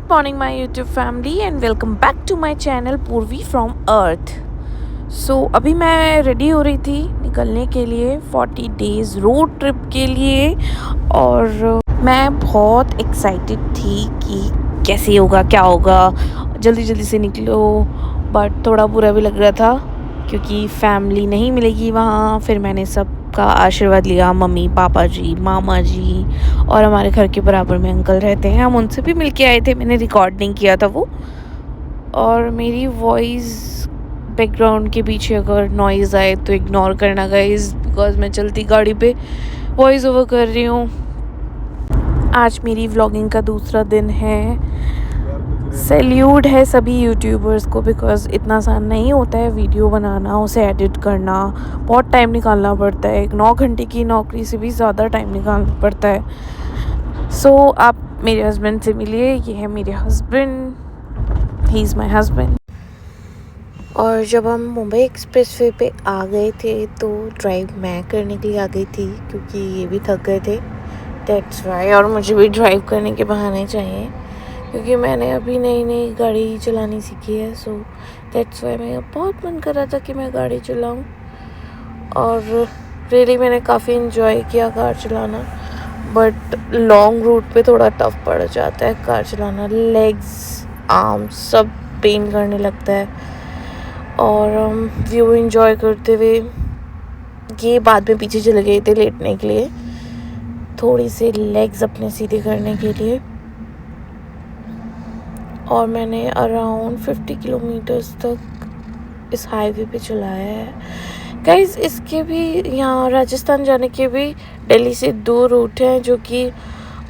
morning, my YouTube family, and welcome back to my channel पूर्वी from अर्थ। अभी मैं ready हो रही थी निकलने के लिए 40 डेज़ रोड ट्रिप के लिए। और मैं बहुत एक्साइटेड थी कि कैसे होगा, क्या होगा, जल्दी जल्दी से निकलो। बट थोड़ा बुरा भी लग रहा था क्योंकि फैमिली नहीं मिलेगी वहाँ। फिर मैंने सबका आशीर्वाद लिया, मम्मी, पापा जी, मामा जी, और हमारे घर के बराबर में अंकल रहते हैं, हम उनसे भी मिल के आए थे। मैंने रिकॉर्ड नहीं किया था वो। और मेरी वॉइस बैकग्राउंड के पीछे अगर नॉइज़ आए तो इग्नोर करना गाइस, बिकॉज मैं चलती गाड़ी पे वॉइस ओवर कर रही हूँ। आज मेरी व्लॉगिंग का दूसरा दिन है। सैल्यूट है सभी यूट्यूबर्स को, बिकॉज इतना आसान नहीं होता है वीडियो बनाना, उसे एडिट करना, बहुत टाइम निकालना पड़ता है। 9 घंटे की नौकरी से भी ज़्यादा टाइम निकालना पड़ता है। आप मेरे हस्बैंड से मिलिए, ये है मेरे husband, he is my husband. और जब हम मुंबई एक्सप्रेसवे पे आ गए थे तो ड्राइव मैं करने के लिए आ गई थी क्योंकि ये भी थक गए थे, दैट्स वाई। और मुझे भी ड्राइव करने के बहाने चाहिए क्योंकि मैंने अभी नई नई गाड़ी चलानी सीखी है। सो दैट्स वाई मेरा बहुत मन कर रहा था कि मैं गाड़ी चलाऊं। और रियली मैंने काफ़ी इन्जॉय किया कार चलाना। बट लॉन्ग रूट पे थोड़ा टफ पड़ जाता है कार चलाना, लेग्स, आर्म्स सब पेन करने लगता है। और व्यू एंजॉय करते हुए ये बाद में पीछे चले गए थे लेटने के लिए, थोड़ी से लेग्स अपने सीधे करने के लिए। और मैंने अराउंड 50 किलोमीटर्स तक इस हाईवे पे चलाया है गाइस। इसके भी यहाँ राजस्थान जाने के भी दिल्ली से 2 रूट हैं जो कि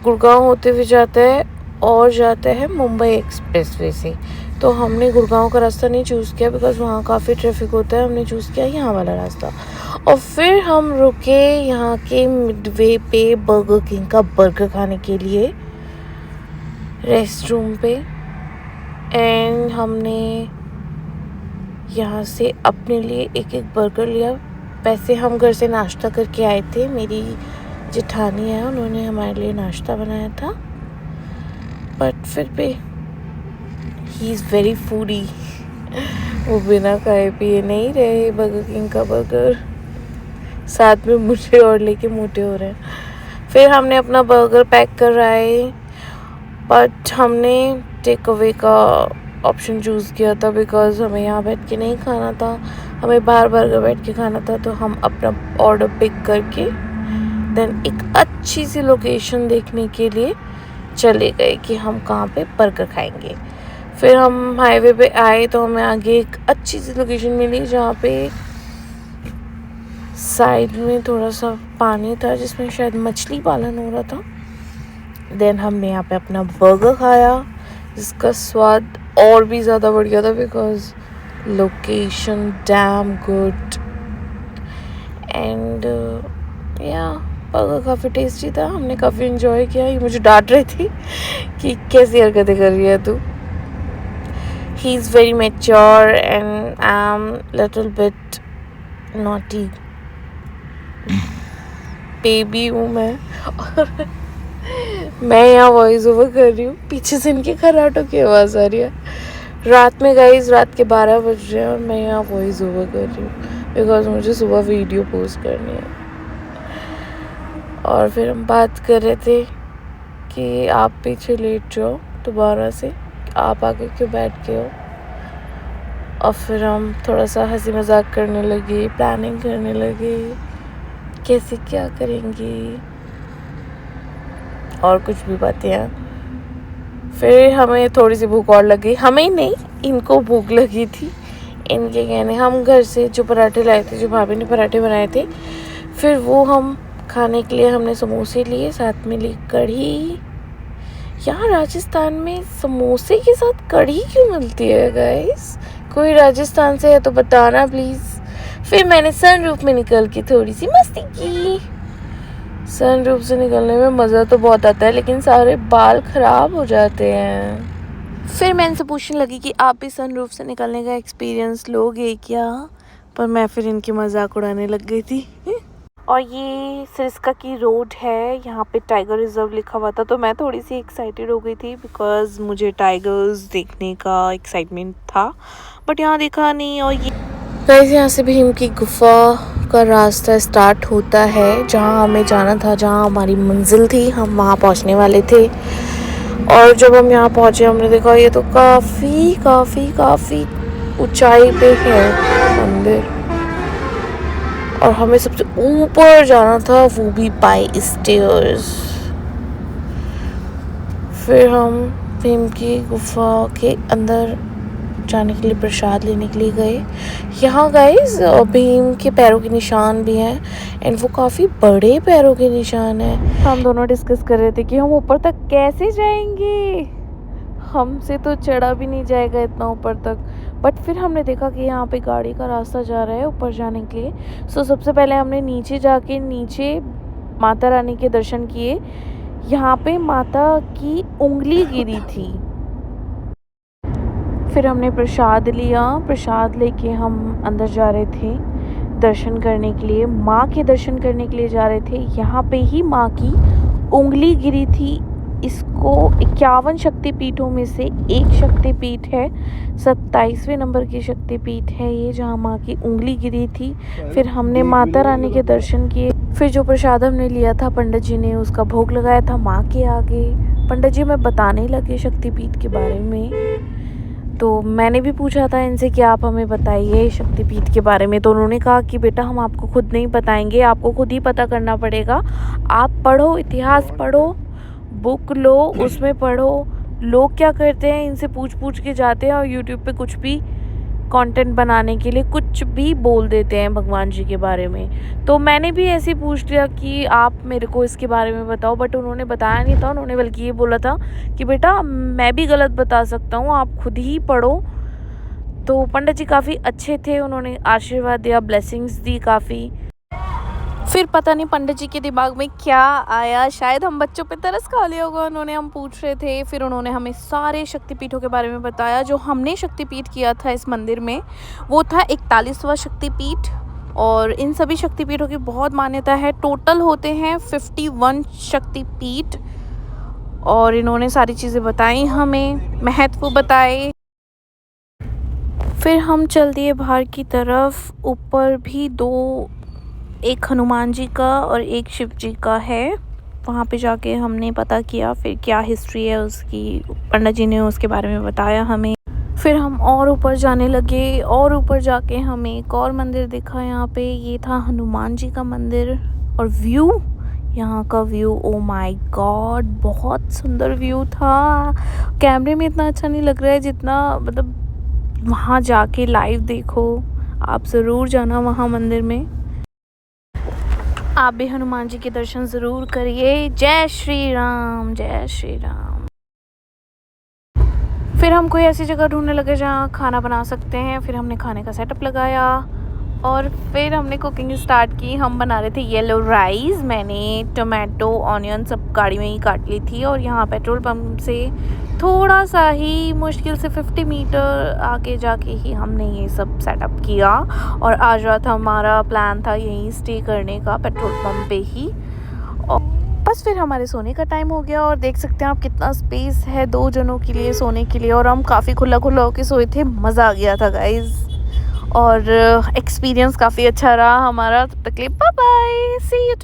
गुड़गांव होते हुए जाता है और जाता है मुंबई एक्सप्रेसवे से। तो हमने गुड़गांव का रास्ता नहीं चूज़ किया बिकॉज़ वहाँ काफ़ी ट्रैफिक होता है। हमने चूज़ किया यहाँ वाला रास्ता। और फिर हम रुके यहाँ के मिडवे पे बर्गर किंग का बर्गर खाने के लिए, रेस्ट रूम पे। एंड हमने यहाँ से अपने लिए एक एक बर्गर लिया। वैसे हम घर से नाश्ता करके आए थे, मेरी जेठानी है उन्होंने हमारे लिए नाश्ता बनाया था। बट फिर भी ही इज़ वेरी फूडी, वो बिना खाए पिए नहीं रहे बर्गर किंग का बर्गर, साथ में मुझे और लेके मोटे हो रहे हैं। फिर हमने अपना बर्गर पैक कराए, बट हमने टेक अवे का ऑप्शन चूज़ किया था बिकॉज़ हमें यहाँ बैठ के नहीं खाना था, हमें बाहर बर्गर बैठ के खाना था। तो हम अपना ऑर्डर पिक करके देन एक अच्छी सी लोकेशन देखने के लिए चले गए कि हम कहाँ पे बर्गर खाएंगे। फिर हम हाईवे पे आए तो हमें आगे एक अच्छी सी लोकेशन मिली जहाँ पे साइड में थोड़ा सा पानी था जिसमें शायद मछली पालन हो रहा था। देन हमने यहाँ पे अपना बर्गर खाया जिसका स्वाद और भी ज़्यादा बढ़िया था because location damn good. And या बर्गर काफ़ी टेस्टी था, हमने काफ़ी इन्जॉय किया। ये मुझे डांट रही थी कि कैसी हरकतें कर रही है तू। He is very mature and I am little bit naughty baby हूँ मैं। और मैं यहाँ वॉइस ओवर कर रही हूँ, पीछे से इनके खर्राटों की आवाज़ आ रही है। रात में गाइस, रात के 12 बज रहे हैं और मैं यहाँ वॉइस ओवर कर रही हूँ बिकॉज मुझे सुबह वीडियो पोस्ट करनी है। और फिर हम बात कर रहे थे कि आप पीछे लेट जाओ दोबारा से, आप आगे क्यों बैठ के हो। और फिर हम थोड़ा सा हंसी मजाक करने लगे, प्लानिंग करने लगे कैसे क्या करेंगे और कुछ भी बातें हैं। फिर हमें थोड़ी सी भूख और लगी, हमें नहीं इनको भूख लगी थी। इनके कहने हम घर से जो पराठे लाए थे, जो भाभी ने पराठे बनाए थे, फिर वो हम खाने के लिए हमने समोसे लिए, साथ में ली कढ़ी। यहाँ राजस्थान में समोसे के साथ कढ़ी क्यों मिलती है गाइस? कोई राजस्थान से है तो बताना प्लीज़। फिर मैंने सनरूफ में निकल के थोड़ी सी मस्ती की। सनरूफ से निकलने में मज़ा तो बहुत आता है लेकिन सारे बाल ख़राब हो जाते हैं। फिर मैं इनसे पूछने लगी कि आप भी सनरूफ से निकलने का एक्सपीरियंस लोगे क्या, पर मैं फिर इनकी मजाक उड़ाने लग गई थी। और ये सिरस्का की रोड है, यहाँ पे टाइगर रिजर्व लिखा हुआ था, तो मैं थोड़ी सी एक्साइटेड हो गई थी बिकॉज़ मुझे टाइगर्स देखने का एक्साइटमेंट था, बट यहाँ देखा नहीं। और ये गाइस यहाँ से भीम की गुफा का रास्ता स्टार्ट होता है, जहाँ हमें जाना था, जहाँ हमारी मंजिल थी, हम वहाँ पहुँचने वाले थे। और जब हम यहाँ पहुँचे हमने देखा ये तो काफ़ी काफ़ी काफ़ी ऊंचाई पे है मंदिर, और हमें सबसे ऊपर जाना था, वो भी बाय स्टेयर्स। फिर हम भीम की गुफा के अंदर जाने के लिए प्रसाद लेने के लिए गए। यहाँ गाइस भीम के पैरों के निशान भी हैं, एंड वो काफ़ी बड़े पैरों के निशान हैं। हम दोनों डिस्कस कर रहे थे कि हम ऊपर तक कैसे जाएंगे, हमसे तो चढ़ा भी नहीं जाएगा इतना ऊपर तक। बट फिर हमने देखा कि यहाँ पे गाड़ी का रास्ता जा रहा है ऊपर जाने के लिए। सो सबसे पहले हमने नीचे माता रानी के दर्शन किए। यहाँ पे माता की उंगली गिरी थी। फिर हमने प्रसाद लिया, प्रसाद लेके हम अंदर जा रहे थे दर्शन करने के लिए, माँ के दर्शन करने के लिए जा रहे थे। यहाँ पे ही माँ की उंगली गिरी थी। इसको 51 शक्तिपीठों में से एक शक्तिपीठ है, 27वें नंबर की शक्तिपीठ है ये, जहाँ माँ की उंगली गिरी थी। फिर हमने माता रानी के दर्शन किए। फिर जो प्रसाद हमने लिया था पंडित जी ने उसका भोग लगाया था माँ के आगे। पंडित जी हमें बताने लगे शक्तिपीठ के बारे में, तो मैंने भी पूछा था इनसे कि आप हमें बताइए शक्तिपीठ के बारे में। तो उन्होंने कहा कि बेटा हम आपको खुद नहीं बताएंगे, आपको खुद ही पता करना पड़ेगा। आप पढ़ो, इतिहास पढ़ो, बुक लो, उसमें पढ़ो लोग क्या करते हैं, इनसे पूछ के जाते हैं और यूट्यूब पे कुछ भी कंटेंट बनाने के लिए कुछ भी बोल देते हैं भगवान जी के बारे में। तो मैंने भी ऐसे ही पूछ लिया कि आप मेरे को इसके बारे में बताओ, बट उन्होंने बताया नहीं था। उन्होंने बल्कि ये बोला था कि बेटा मैं भी गलत बता सकता हूँ, आप खुद ही पढ़ो। तो पंडित जी काफ़ी अच्छे थे, उन्होंने आशीर्वाद दिया, ब्लेसिंग्स दी काफ़ी। फिर पता नहीं पंडित जी के दिमाग में क्या आया, शायद हम बच्चों पे तरस खा लिया होगा उन्होंने, हम पूछ रहे थे। फिर उन्होंने हमें सारे शक्तिपीठों के बारे में बताया। जो हमने शक्तिपीठ किया था इस मंदिर में वो था 41वां शक्तिपीठ, और इन सभी शक्तिपीठों की बहुत मान्यता है। टोटल होते हैं 51 शक्तिपीठ, और इन्होंने सारी चीज़ें बताई, हमें महत्व बताए। फिर हम चल दिए बाहर की तरफ। ऊपर भी एक हनुमान जी का और एक शिव जी का है, वहाँ पे जाके हमने पता किया फिर क्या हिस्ट्री है उसकी। पंडित जी ने उसके बारे में बताया हमें। फिर हम और ऊपर जाने लगे, और ऊपर जाके हमें एक और मंदिर दिखा। यहाँ पे ये था हनुमान जी का मंदिर, और व्यू, यहाँ का व्यू, ओ माय गॉड बहुत सुंदर व्यू था। कैमरे में इतना अच्छा नहीं लग रहा है जितना, मतलब वहाँ जाके लाइव देखो। आप ज़रूर जाना वहाँ मंदिर में, आप भी हनुमान जी के दर्शन ज़रूर करिए। जय श्री राम, जय श्री राम। फिर हम कोई ऐसी जगह ढूंढने लगे जहाँ खाना बना सकते हैं। फिर हमने खाने का सेटअप लगाया और फिर हमने कुकिंग स्टार्ट की। हम बना रहे थे येलो राइस। मैंने टोमेटो, ऑनियन सब गाड़ी में ही काट ली थी, और यहाँ पेट्रोल पंप से थोड़ा सा ही, मुश्किल से 50 मीटर आगे जाके ही हमने ये सब सेटअप किया। और आज रात हमारा प्लान था यहीं स्टे करने का, पेट्रोल पंप पे ही। और बस फिर हमारे सोने का टाइम हो गया, और देख सकते हैं आप कितना स्पेस है 2 जनों के लिए सोने के लिए। और हम काफ़ी खुला होके सोए थे, मज़ा आ गया था गाइज़, और एक्सपीरियंस काफ़ी अच्छा रहा हमारा। तब तक के लिए बाय बाय, सी यू।